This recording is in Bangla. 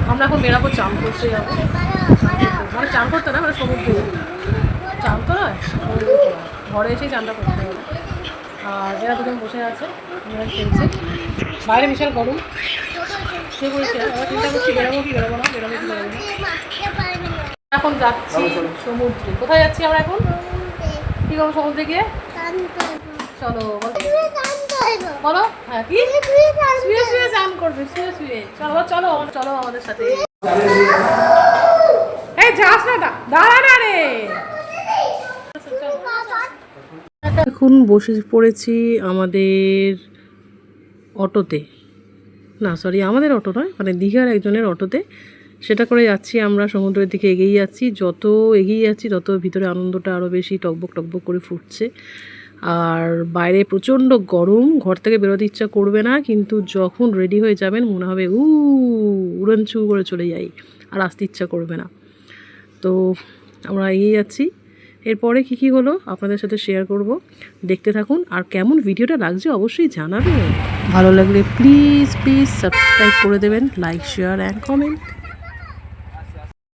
আমরা এখন বেরাবো চান করতে যাবো, মানে চান করতে না, মানে সমুদ্রে চান তো নয়, ঘরে এসেই চানটা করতে হবে। আর এরা দুজন বসে আছে, এরা খেলছে, বাইরে বিশাল গরম। সে বলছে আমরা চিন্তা করছি বেরোবো কি বেরোবো না, বেরোবো কি বেরোবো না। এখন যাচ্ছি সমুদ্রে। কোথায় যাচ্ছি আমরা এখন? কি করবো সমুদ্রে গিয়ে? চলো বলো। হ্যাঁ কি শুয়ে শুয়ে চান করবে, শুয়ে শুয়ে। চলো চলো চলো আমাদের সাথে। এই যাস না, দাঁড়া না রে। এখন বসে পড়েছি আমাদের অটোতে, না সরি আমাদের অটো নয়, মানে দীঘার একজনের অটোতে। সেটা করে যাচ্ছি আমরা, সমুদ্রের দিকে এগিয়ে যাচ্ছি। যত এগিয়ে যাচ্ছি তত ভিতরে আনন্দটা আরও বেশি টকবক টকবক করে ফুটছে। আর বাইরে প্রচণ্ড গরম, ঘর থেকে বেরোতে ইচ্ছা করবে না, কিন্তু যখন রেডি হয়ে যাবেন মনে হবে উড়নছু করে চলে যাই, আর আসতে ইচ্ছা করবে না। তো আমরা এগিয়ে যাচ্ছি। এরপরে কী হলো আপনাদের সাথে শেয়ার করব, দেখতে থাকুন। আর কেমন ভিডিওটা লাগছে অবশ্যই জানাবেন। ভালো লাগলে প্লিজ প্লিজ সাবস্ক্রাইব করে দেবেন, লাইক শেয়ার অ্যান্ড কমেন্ট।